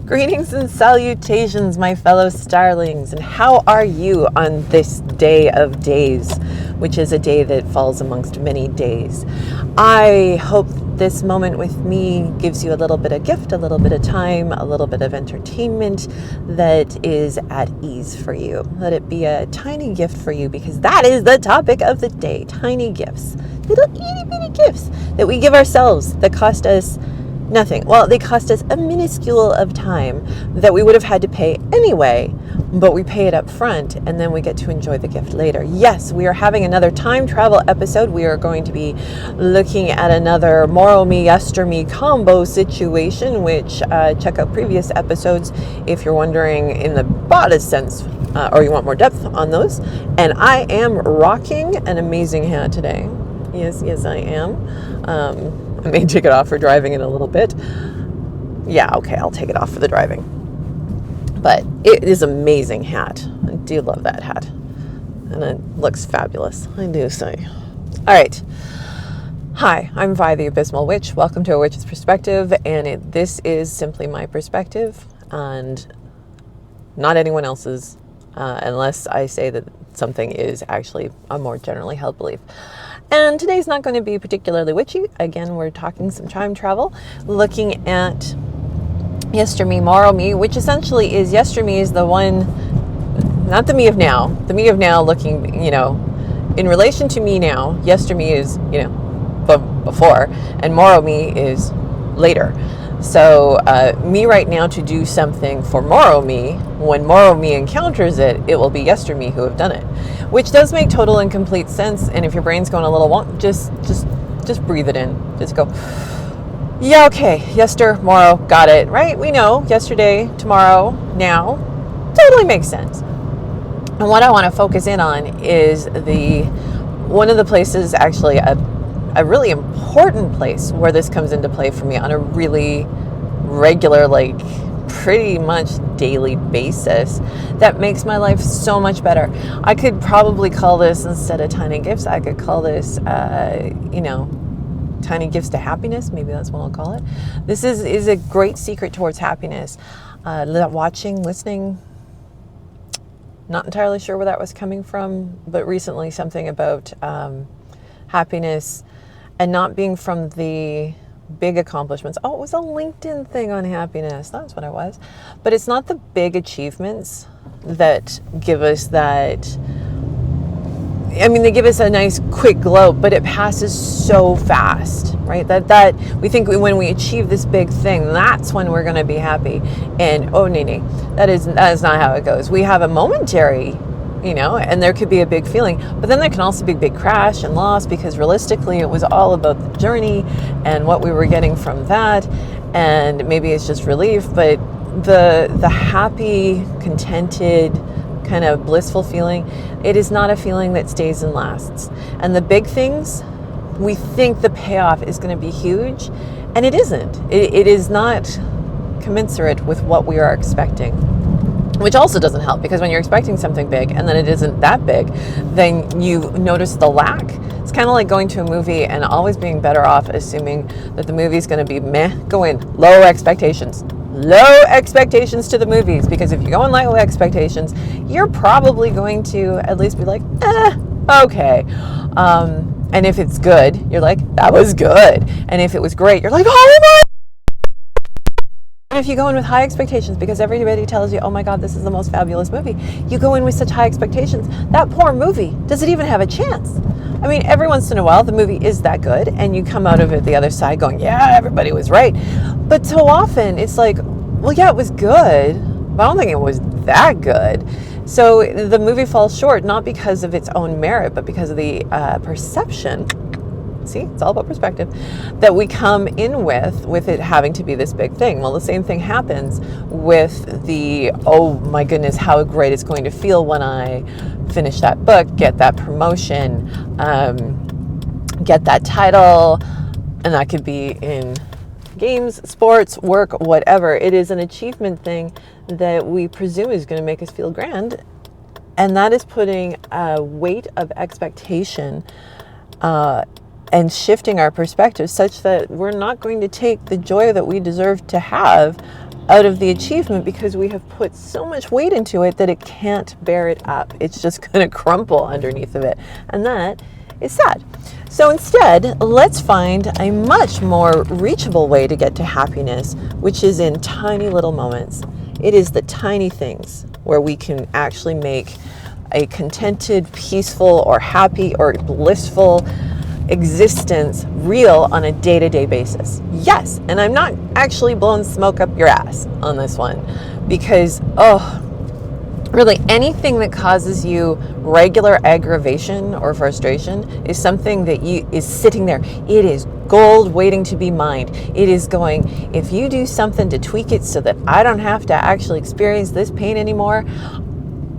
Greetings and salutations, my fellow starlings, and how are you on this day of days, which is a day that falls amongst many days? I hope this moment with me gives you a little bit of gift, a little bit of time, a little bit of entertainment that is at ease for you. Let it be a tiny gift for you, because that is the topic of the day. Tiny gifts, little itty bitty gifts that we give ourselves that cost us nothing. Well, they cost us a minuscule of time that we would have had to pay anyway, but we pay it up front and then we get to enjoy the gift later. Yes, we are having another time travel episode. We are going to be looking at another Moro Me, Yester Me combo situation, which check out previous episodes if you're wondering in the broadest sense, or you want more depth on those. And I am rocking an amazing hat today. Yes, I am. I may take it off for driving in a little bit. Yeah, okay, I'll take it off for the driving. But it is an amazing hat. I do love that hat. And it looks fabulous, I do say. All right. Hi, I'm Vi, the Abysmal Witch. Welcome to A Witch's Perspective. And this is simply my perspective and not anyone else's, unless I say that something is actually a more generally held belief. And today's not going to be particularly witchy. Again, we're talking some time travel, looking at Yester Me, Moro Me, which essentially is Yester Me is the one, not the me of now. The me of now looking, in relation to me now. Yester Me is, before, and Moro Me is later. So me right now to do something for Moro Me, when Moro Me encounters it, it will be Yester Me who have done it, which does make total and complete sense. And if your brain's going a little wonk, just breathe it in. Just go, yeah, okay, Yester, Moro, got it, right? We know yesterday, tomorrow, now, totally makes sense. And what I want to focus in on is one of the places, actually a really important place where this comes into play for me on a really regular, pretty much daily basis, that makes my life so much better. I could probably call this, instead of tiny gifts, I could call this, tiny gifts to happiness. Maybe that's what I'll call it. This is a great secret towards happiness. Watching, listening, not entirely sure where that was coming from, but recently something about happiness and not being from the big accomplishments. Oh, it was a LinkedIn thing on happiness. That's what it was. But it's not the big achievements that give us that. I mean, they give us a nice quick glow, but it passes so fast, right? That we think when we achieve this big thing, that's when we're going to be happy. And oh, Nene, that is not how it goes. We have a momentary, and there could be a big feeling, but then there can also be a big crash and loss, because realistically it was all about the journey and what we were getting from that. And maybe it's just relief, but the happy, contented, kind of blissful feeling, it is not a feeling that stays and lasts. And the big things, we think the payoff is going to be huge, and it isn't. It is not commensurate with what we are expecting, which also doesn't help, because when you're expecting something big and then it isn't that big, then you notice the lack. It's kind of like going to a movie and always being better off assuming that the movie's going to be meh. Go in, low expectations to the movies, because if you go in low expectations, you're probably going to at least be like, okay. And if it's good, you're like, that was good. And if it was great, you're like, oh my. And if you go in with high expectations, because everybody tells you, oh my God, this is the most fabulous movie, you go in with such high expectations, that poor movie, does it even have a chance? I mean, every once in a while, the movie is that good, and you come out of it the other side going, yeah, everybody was right. But so often, it's like, well, yeah, it was good, but I don't think it was that good. So the movie falls short, not because of its own merit, but because of the perception. See, it's all about perspective, that we come in with it having to be this big thing. Well, the same thing happens with the, oh my goodness, how great it's going to feel when I finish that book, get that promotion, get that title, and that could be in games, sports, work, whatever. It is an achievement thing that we presume is going to make us feel grand, and that is putting a weight of expectation and shifting our perspective such that we're not going to take the joy that we deserve to have out of the achievement because we have put so much weight into it that it can't bear it up. It's just going to crumple underneath of it. And that is sad. So instead, let's find a much more reachable way to get to happiness, which is in tiny little moments. It is the tiny things where we can actually make a contented, peaceful, or happy, or blissful existence real on a day-to-day basis. Yes, and I'm not actually blowing smoke up your ass on this one, because really anything that causes you regular aggravation or frustration is something that is sitting there. It is gold waiting to be mined. It is going, if you do something to tweak it so that I don't have to actually experience this pain anymore,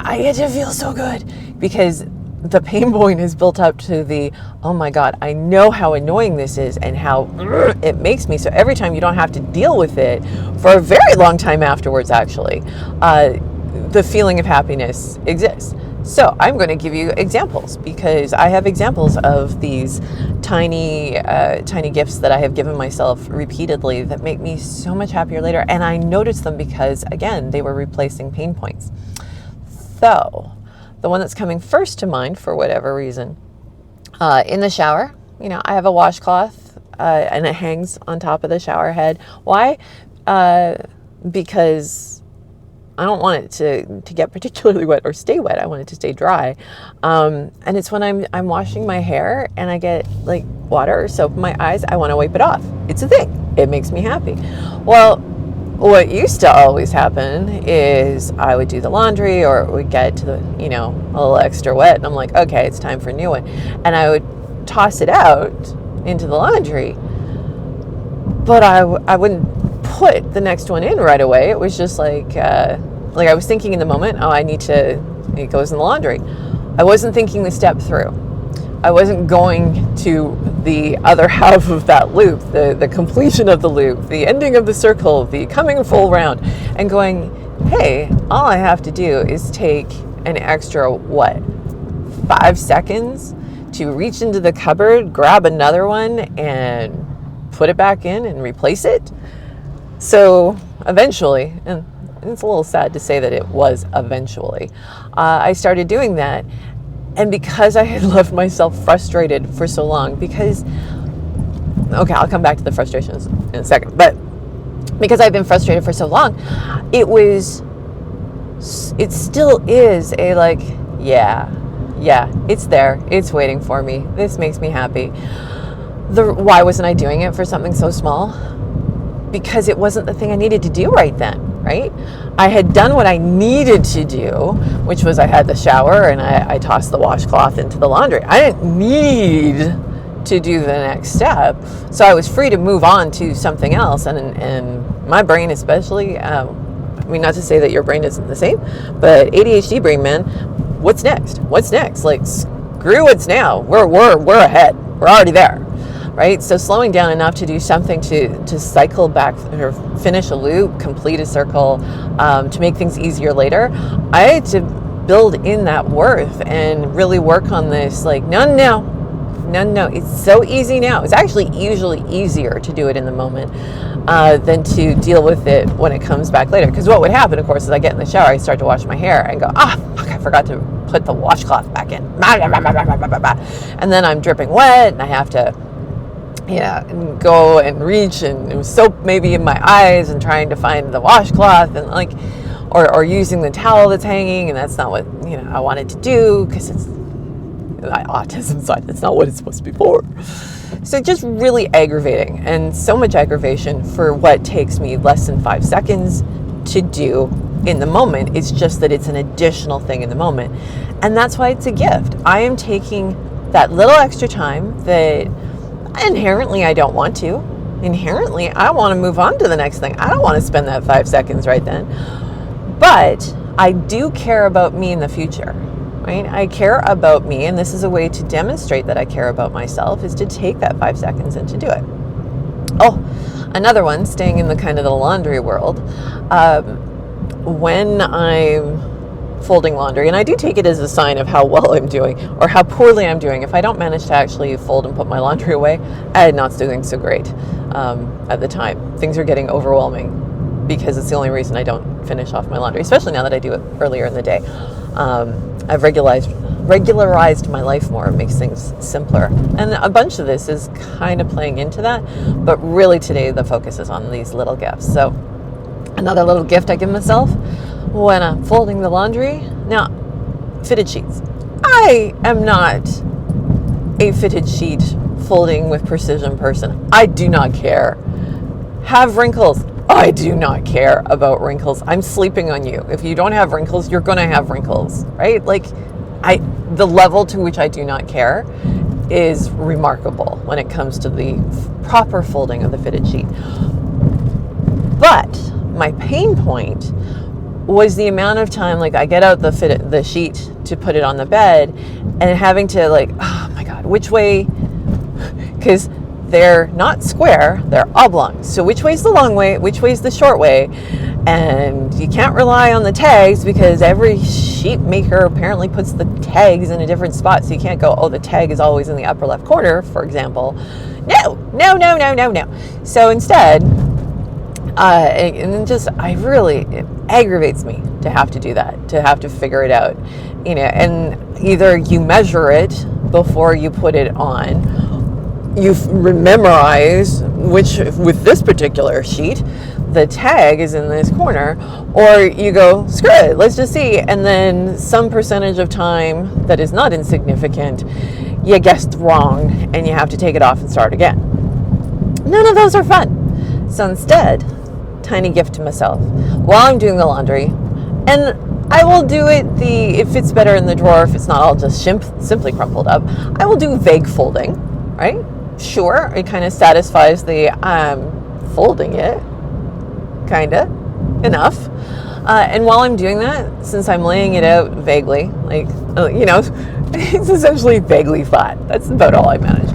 I get to feel so good, because the pain point is built up to the, oh my God, I know how annoying this is and how it makes me. So every time you don't have to deal with it for a very long time afterwards, actually, the feeling of happiness exists. So I'm going to give you examples, because I have examples of these tiny gifts that I have given myself repeatedly that make me so much happier later. And I notice them because, again, they were replacing pain points. So the one that's coming first to mind, for whatever reason, in the shower, I have a washcloth and it hangs on top of the shower head. Why? Because I don't want it to get particularly wet or stay wet. I want it to stay dry. And it's when I'm washing my hair and I get like water or soap in my eyes, I want to wipe it off. It's a thing. It makes me happy. Well, what used to always happen is I would do the laundry, or it would get to the, a little extra wet, and I'm like, okay, it's time for a new one. And I would toss it out into the laundry, but I wouldn't put the next one in right away. It was just like I was thinking in the moment, it goes in the laundry. I wasn't thinking the step through. I wasn't going to the other half of that loop, the completion of the loop, the ending of the circle, the coming full round, and going, hey, all I have to do is take an extra, 5 seconds to reach into the cupboard, grab another one, and put it back in and replace it. So eventually, and it's a little sad to say that it was eventually, I started doing that. And because I had left myself frustrated for so long, I'll come back to the frustrations in a second, but because I've been frustrated for so long, it still is a like, yeah, it's there, it's waiting for me, this makes me happy. Why wasn't I doing it for something so small? Because it wasn't the thing I needed to do right then, right? I had done what I needed to do, which was I had the shower and I tossed the washcloth into the laundry. I didn't need to do the next step. So I was free to move on to something else. And my brain especially, not to say that your brain isn't the same, but ADHD brain, man, what's next? What's next? Like, screw what's now. We're ahead. We're already there. Right? So slowing down enough to do something to cycle back or finish a loop, complete a circle, to make things easier later, I had to build in that worth and really work on this. Like, no, it's so easy now. It's actually usually easier to do it in the moment than to deal with it when it comes back later. Because what would happen, of course, is I get in the shower, I start to wash my hair and go, fuck, I forgot to put the washcloth back in. And then I'm dripping wet and I have to and go and reach, and it was soap maybe in my eyes and trying to find the washcloth and or using the towel that's hanging, and that's not what I wanted to do because it's my autism side. That's not what it's supposed to be for. So just really aggravating, and so much aggravation for what takes me less than 5 seconds to do in the moment. It's just that it's an additional thing in the moment, and that's why it's a gift. I am taking that little extra time that inherently I don't want to. Inherently, I want to move on to the next thing. I don't want to spend that 5 seconds right then. But I do care about me in the future, right? I care about me, and this is a way to demonstrate that I care about myself, is to take that 5 seconds and to do it. Oh, another one, staying in the kind of the laundry world, when I'm folding laundry, and I do take it as a sign of how well I'm doing or how poorly I'm doing. If I don't manage to actually fold and put my laundry away, I'm not doing so great at the time. Things are getting overwhelming because it's the only reason I don't finish off my laundry, especially now that I do it earlier in the day. I've regularized my life more. It makes things simpler. And a bunch of this is kind of playing into that, but really today the focus is on these little gifts. So another little gift I give myself when I'm folding the laundry. Now, fitted sheets. I am not a fitted sheet folding with precision person. I do not care. Have wrinkles. I do not care about wrinkles. I'm sleeping on you. If you don't have wrinkles, you're going to have wrinkles, right? Like, the level to which I do not care is remarkable when it comes to the proper folding of the fitted sheet. But my pain point was the amount of time, like I get out the sheet to put it on the bed and having to like, oh my God, which way? Because they're not square, they're oblong. So which way's the long way? Which way's the short way? And you can't rely on the tags because every sheet maker apparently puts the tags in a different spot. So you can't go, oh, the tag is always in the upper left corner, for example. No. So instead, it aggravates me to have to do that, to have to figure it out, and either you measure it before you put it on, you memorize which, with this particular sheet, the tag is in this corner, or you go, screw it, let's just see. And then some percentage of time that is not insignificant, you guessed wrong and you have to take it off and start again. None of those are fun. So instead, tiny gift to myself while I'm doing the laundry, and I will do it fits better in the drawer if it's not all just simply crumpled up. I will do vague folding, right? Sure, it kind of satisfies the folding it, kind of, enough. And while I'm doing that, since I'm laying it out vaguely, like, it's essentially vaguely flat. That's about all I manage.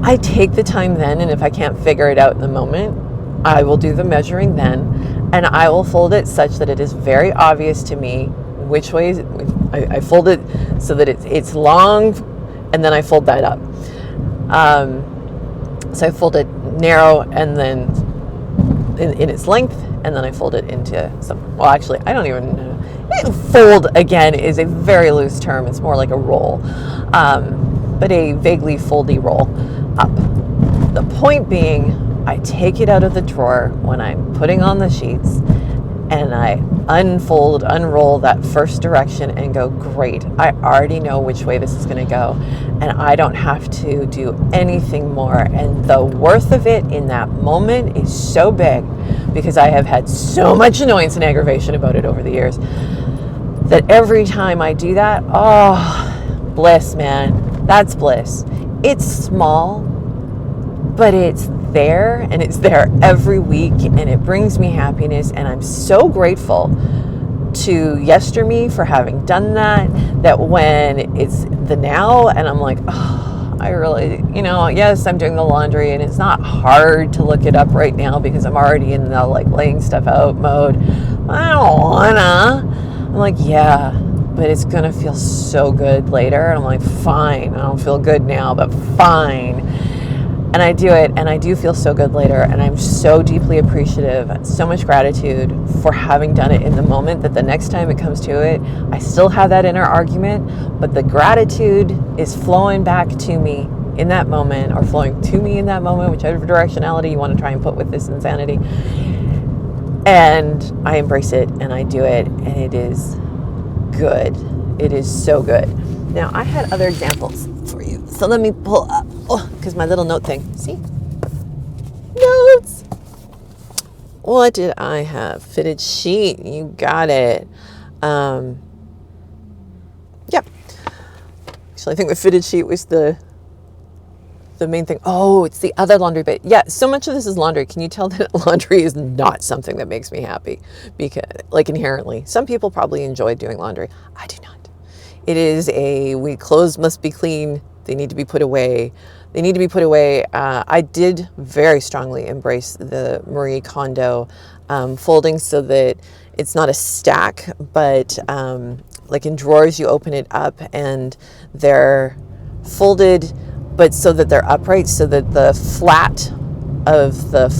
I take the time then, and if I can't figure it out in the moment, I will do the measuring then, and I will fold it such that it is very obvious to me which way. I fold it so that it's long, and then I fold that up. So I fold it narrow and then in its length, and then I fold it into some, well, actually, I don't even know. Fold, again, is a very loose term. It's more like a roll, but a vaguely foldy roll up. The point being, I take it out of the drawer when I'm putting on the sheets, and I unroll that first direction and go, great, I already know which way this is going to go, and I don't have to do anything more. And the worth of it in that moment is so big, because I have had so much annoyance and aggravation about it over the years, that every time I do that, oh, bliss, man. That's bliss. It's small, but it's there, and it's there every week, and it brings me happiness, and I'm so grateful to me for having done that when it's the now and I'm like, oh, I really, yes, I'm doing the laundry, and it's not hard to look it up right now because I'm already in the like laying stuff out mode. I don't wanna. I'm like, yeah, but it's gonna feel so good later. And I'm like, fine, I don't feel good now, but fine. And I do it, and I do feel so good later, and I'm so deeply appreciative, so much gratitude for having done it in the moment, that the next time it comes to it, I still have that inner argument, but the gratitude is flowing back to me in that moment, or flowing to me in that moment, whichever directionality you want to try and put with this insanity. And I embrace it, and I do it, and it is good. It is so good. Now, I had other examples for you. So let me pull up, because my little note thing, see? Notes! What did I have? Fitted sheet, you got it. Yep. Actually, I think the fitted sheet was the main thing. Oh, it's the other laundry bit. Yeah, so much of this is laundry. Can you tell that laundry is not something that makes me happy? Because, like, inherently. Some people probably enjoy doing laundry. I do not. It is clothes must be clean. They need to be put away. I did very strongly embrace the Marie Kondo folding, so that it's not a stack, but like in drawers, you open it up and they're folded, but so that they're upright, so that the flat of the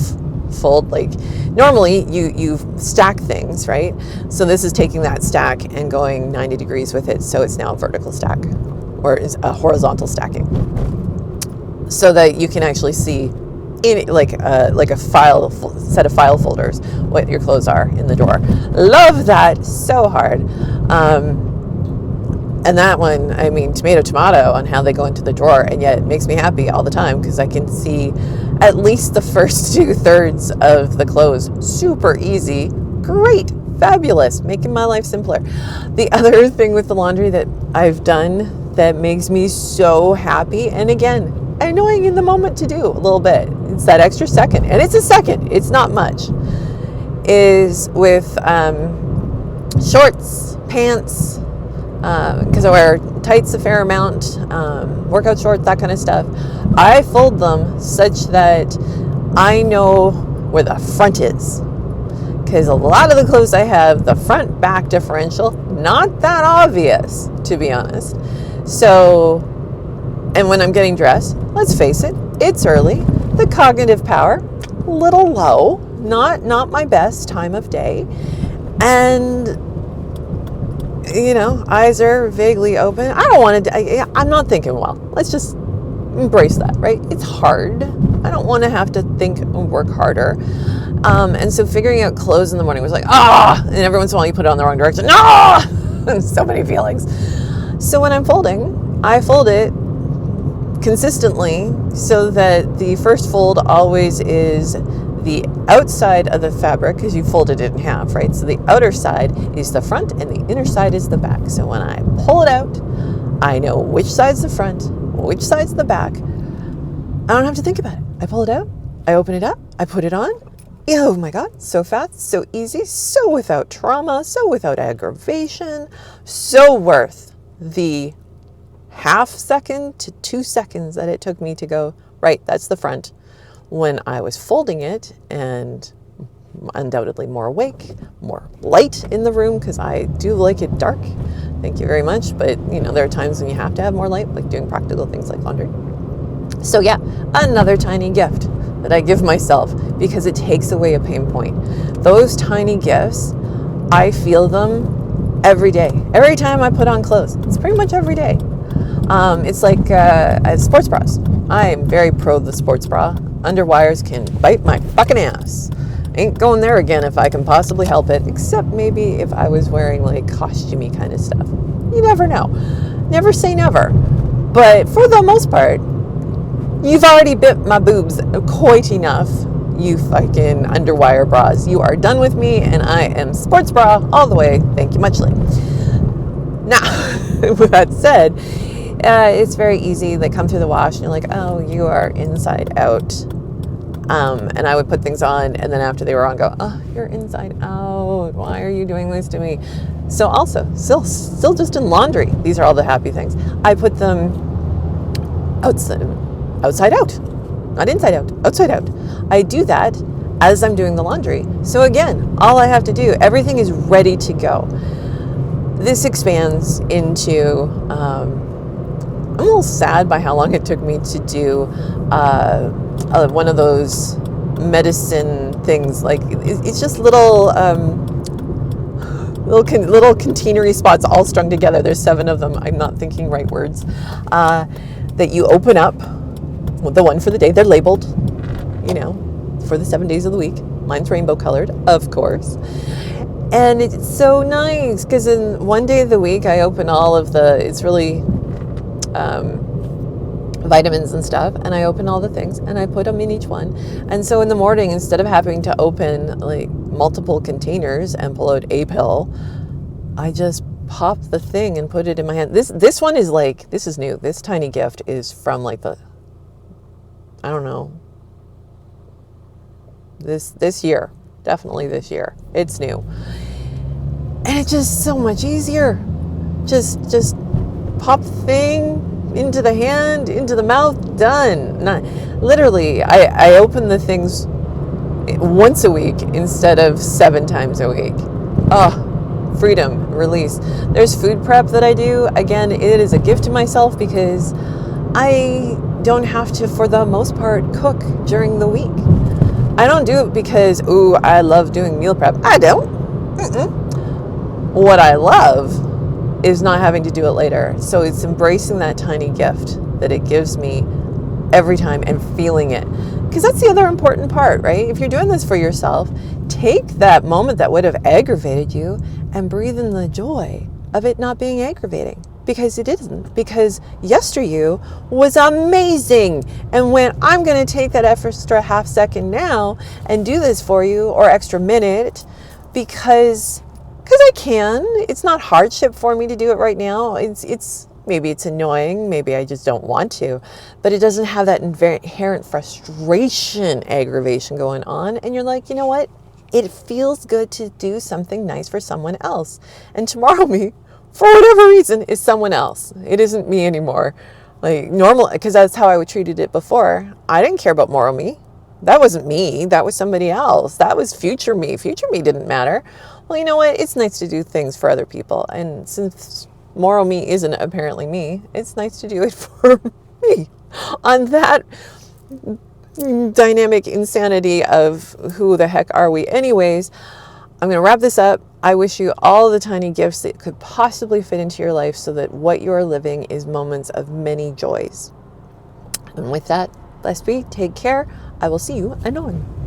fold. Like normally you stack things, right? So this is taking that stack and going 90 degrees with it. So it's now a vertical stack, or is a horizontal stacking, so that you can actually see in like a set of file folders what your clothes are in the drawer. Love that so hard. And that one, I mean, tomato on how they go into the drawer, and yet it makes me happy all the time because I can see at least the first 2/3 of the clothes. Super easy, great, fabulous, making my life simpler. The other thing with the laundry that I've done that makes me so happy, and again, annoying in the moment to do a little bit, it's that extra second, and it's a second, it's not much, is with shorts, pants, because I wear tights a fair amount, workout shorts, that kind of stuff. I fold them such that I know where the front is, because a lot of the clothes I have, the front back differential, not that obvious, to be honest. So, and when I'm getting dressed, let's face it, it's early, the cognitive power a little low, not my best time of day, and you know, eyes are vaguely open. I don't want to, I'm not thinking well. Let's just embrace that, right? It's hard. I don't want to have to think and work harder. And so figuring out clothes in the morning was like, and every once in a while you put it on the wrong direction. So many feelings. So when I'm folding, I fold it consistently so that the first fold always is the outside of the fabric, because you folded it in half, right? So the outer side is the front and the inner side is the back. So when I pull it out, I know which side's the front, which side's the back. I don't have to think about it. I pull it out, I open it up, I put it on. Oh my God, so fast, so easy, so without trauma, so without aggravation, so worth the half second to 2 seconds that it took me to go, right, that's the front, when I was folding it, and undoubtedly more awake, more light in the room, because I do like it dark. Thank you very much. But you know, there are times when you have to have more light, like doing practical things like laundry. So yeah, another tiny gift that I give myself, because it takes away a pain point. Those tiny gifts, I feel them every day. Every time I put on clothes, it's pretty much every day. It's like sports bras. I am very pro the sports bra. Underwires can bite my fucking ass. Ain't going there again if I can possibly help it, except maybe if I was wearing like costumey kind of stuff. You never know. Never say never. But for the most part, you've already bit my boobs quite enough, you fucking underwire bras. You are done with me, and I am sports bra all the way. Thank you muchly. Now, with that said, it's very easy. They come through the wash and you're like, oh, you are inside out. And I would put things on, and then after they were on, go, oh, you're inside out. Why are you doing this to me? So also, still just in laundry, these are all the happy things. I put them outside out, not inside out, outside out. I do that as I'm doing the laundry. So again, all I have to do, everything is ready to go. This expands into, I'm a little sad by how long it took me to do one of those medicine things. Like it's just little containery spots all strung together. There's 7 of them. I'm not thinking right words. That you open up, the one for the day. They're labeled, you know, for the 7 days of the week. Mine's rainbow colored, of course. And it's so nice because in one day of the week I open all of it's really vitamins and stuff, and I open all the things and I put them in each one. And so in the morning, instead of having to open like multiple containers and pull out a pill, I just pop the thing and put it in my hand. This one is like, this is new. This tiny gift is from like I don't know, this year, definitely this year. It's new, and it's just so much easier. Just pop the thing into the hand, into the mouth, done. Literally, I open the things once a week instead of 7 times a week. Oh, freedom, release. There's food prep that I do. Again, it is a gift to myself because I don't have to, for the most part, cook during the week. I don't do it because, ooh, I love doing meal prep. I don't. What I love is not having to do it later. So it's embracing that tiny gift that it gives me every time and feeling it. Because that's the other important part, right? If you're doing this for yourself, take that moment that would have aggravated you and breathe in the joy of it not being aggravating. Because it isn't. Because you was amazing. And when I'm going to take that extra half second now and do this for you, or extra minute, because I can. It's not hardship for me to do it right now. It's maybe it's annoying. Maybe I just don't want to. But it doesn't have that inherent frustration, aggravation going on. And you're like, you know what? It feels good to do something nice for someone else. And tomorrow me, for whatever reason, is someone else. It isn't me anymore. Like normal, because that's how I treated it before. I didn't care about moral me. That wasn't me. That was somebody else. That was future me. Future me didn't matter. Well, you know what? It's nice to do things for other people. And since moral me isn't apparently me, it's nice to do it for me. On that dynamic insanity of who the heck are we anyways, I'm going to wrap this up. I wish you all the tiny gifts that could possibly fit into your life so that what you are living is moments of many joys. And with that, blessed be. Take care. I will see you anon.